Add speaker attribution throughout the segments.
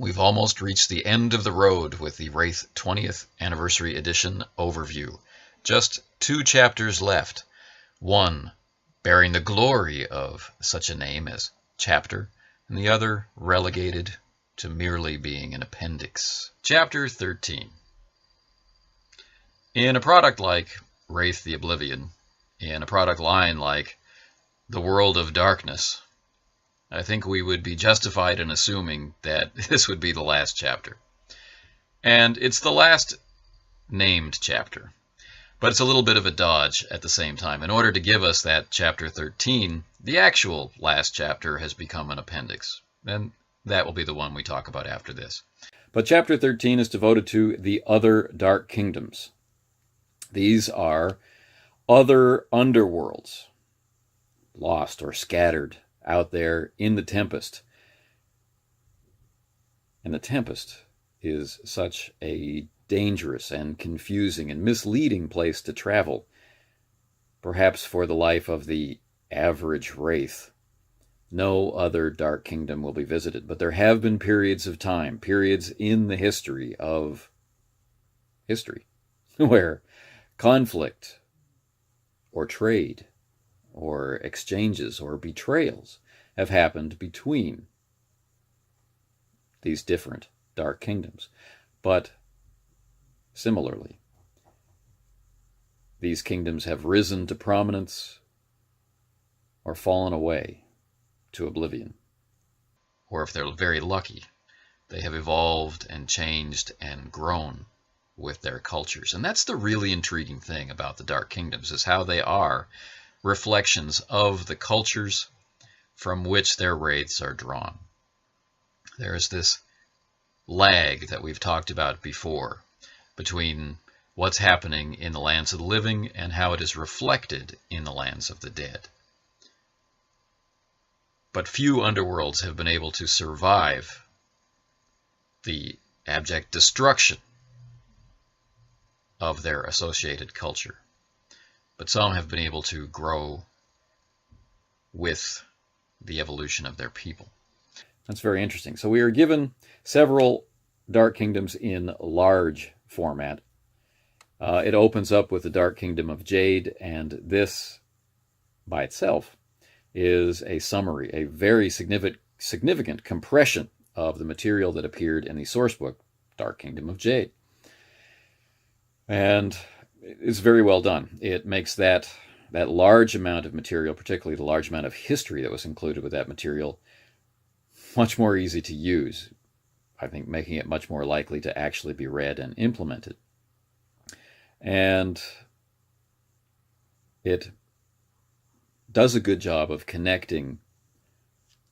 Speaker 1: We've almost reached the end of the road with the Wraith 20th Anniversary Edition overview. Just 2 chapters left. One bearing the glory of such a name as chapter, and the other relegated to merely being an appendix. Chapter 13. In a product like Wraith the Oblivion, in a product line like The World of Darkness, I think we would be justified in assuming that this would be the last chapter. And it's the last named chapter, but it's a little bit of a dodge at the same time. In order to give us that chapter 13, the actual last chapter has become an appendix, and that will be the one we talk about after this. But chapter 13 is devoted to the other dark kingdoms. These are other underworlds, lost or scattered out there in the Tempest. And the Tempest is such a dangerous and confusing and misleading place to travel, perhaps for the life of the average Wraith. No other dark kingdom will be visited, but there have been periods of time, periods in the history of history, where conflict or trade or exchanges or betrayals have happened between these different dark kingdoms. But similarly, these kingdoms have risen to prominence or fallen away to oblivion. Or if they're very lucky, they have evolved and changed and grown with their cultures. And that's the really intriguing thing about the Dark Kingdoms, is how they are reflections of the cultures from which their wraiths are drawn. There's this lag that we've talked about before between what's happening in the lands of the living and how it is reflected in the lands of the dead. But few underworlds have been able to survive the abject destruction of their associated culture. But some have been able to grow with the evolution of their people. That's very interesting. So we are given several Dark Kingdoms in large format. It opens up with the Dark Kingdom of Jade, and this by itself is a summary, a very significant compression of the material that appeared in the source book, Dark Kingdom of Jade. And it's very well done. It makes that large amount of material, particularly the large amount of history that was included with that material, much more easy to use. I think making it much more likely to actually be read and implemented. And it does a good job of connecting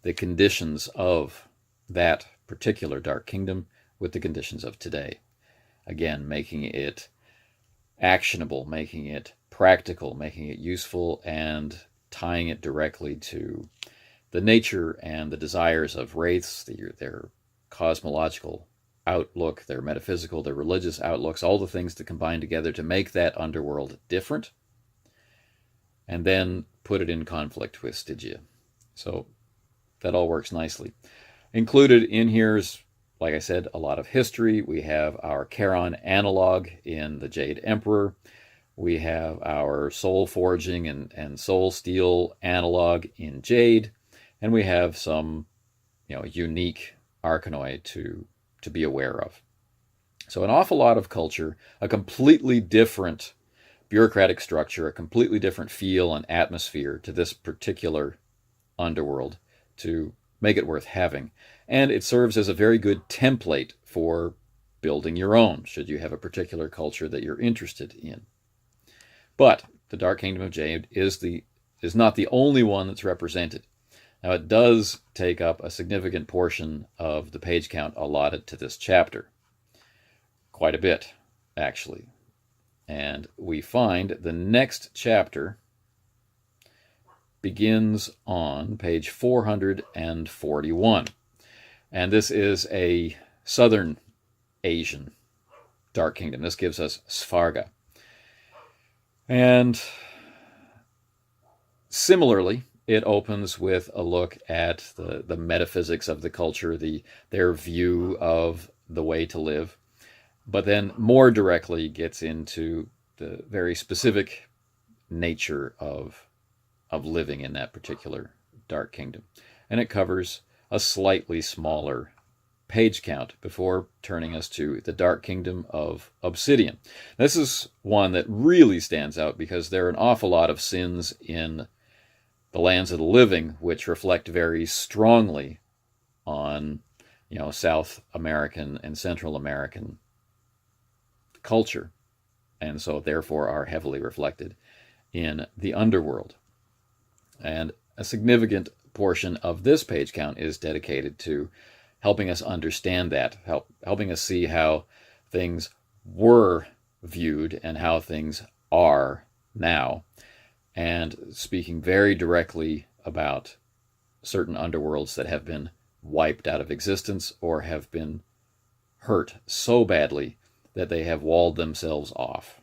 Speaker 1: the conditions of that particular Dark Kingdom with the conditions of today. Again, making it actionable, making it practical, making it useful, and tying it directly to the nature and the desires of wraiths, their cosmological outlook, their metaphysical, their religious outlooks, all the things that combine together to make that underworld different, and then put it in conflict with Stygia. So that all works nicely. Included in here is, like I said, a lot of history. We have our Charon analog in the Jade Emperor. We have our soul forging and soul steel analog in Jade. And we have some, unique Arkanoid to be aware of. So an awful lot of culture, a completely different bureaucratic structure, a completely different feel and atmosphere to this particular underworld to make it worth having. And it serves as a very good template for building your own, should you have a particular culture that you're interested in. But the Dark Kingdom of Jade is not the only one that's represented. Now, it does take up a significant portion of the page count allotted to this chapter. Quite a bit, actually. And we find the next chapter begins on page 441. And this is a Southern Asian Dark Kingdom. This gives us Svarga. And similarly, it opens with a look at the metaphysics of the culture, their view of the way to live, but then more directly gets into the very specific nature of living in that particular Dark Kingdom. And it covers a slightly smaller page count before turning us to the Dark Kingdom of Obsidian. This is one that really stands out because there are an awful lot of sins in the lands of the living which reflect very strongly on, South American and Central American culture, and so therefore are heavily reflected in the underworld. And a significant portion of this page count is dedicated to helping us understand that, helping us see how things were viewed and how things are now, and speaking very directly about certain underworlds that have been wiped out of existence or have been hurt so badly that they have walled themselves off,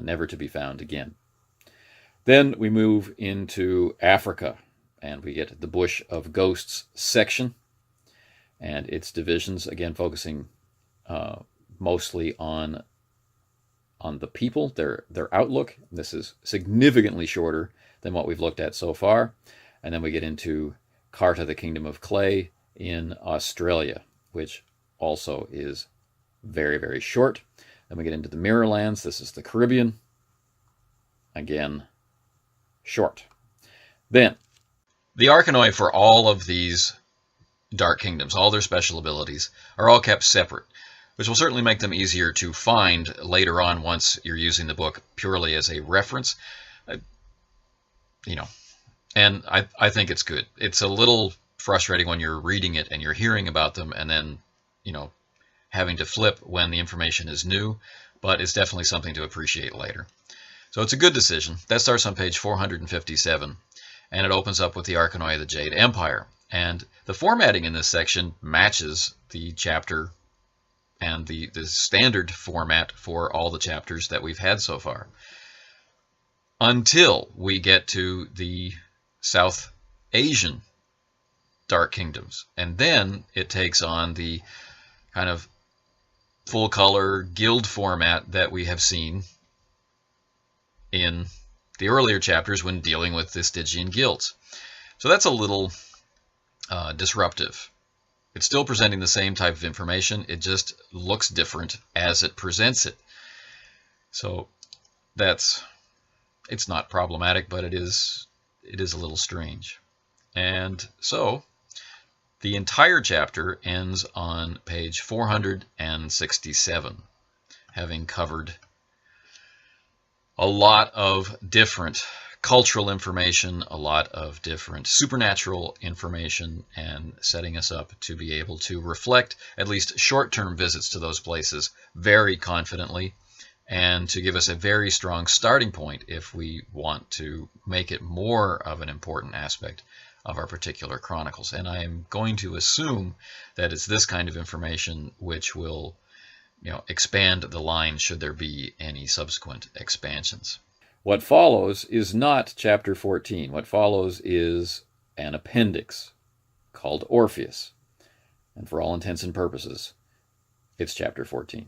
Speaker 1: never to be found again. Then we move into Africa, and we get the Bush of Ghosts section and its divisions, again focusing mostly on the people, their outlook. This is significantly shorter than what we've looked at so far. And then we get into Carta, the Kingdom of Clay in Australia, which also is very, very short. Then we get into the Mirror Lands. This is the Caribbean. Again, short. Then, the Arkanoid for all of these Dark Kingdoms, all their special abilities, are all kept separate, which will certainly make them easier to find later on once you're using the book purely as a reference. And I think it's good. It's a little frustrating when you're reading it and you're hearing about them and then, having to flip when the information is new, but it's definitely something to appreciate later. So it's a good decision. That starts on page 457, and it opens up with the Arkanoid of the Jade Empire. And the formatting in this section matches the chapter and the standard format for all the chapters that we've had so far, until we get to the South Asian Dark Kingdoms. And then it takes on the kind of full-color guild format that we have seen in the earlier chapters when dealing with the Stygian guilds. So that's a little disruptive. It's still presenting the same type of information. It just looks different as it presents it. So it's not problematic, but it is a little strange. And so the entire chapter ends on page 467, having covered a lot of different cultural information, a lot of different supernatural information, and setting us up to be able to reflect at least short-term visits to those places very confidently, and to give us a very strong starting point if we want to make it more of an important aspect of our particular chronicles. And I am going to assume that it's this kind of information which will, expand the line should there be any subsequent expansions. What follows is not chapter 14. What follows is an appendix called Orpheus. And for all intents and purposes, it's chapter 14.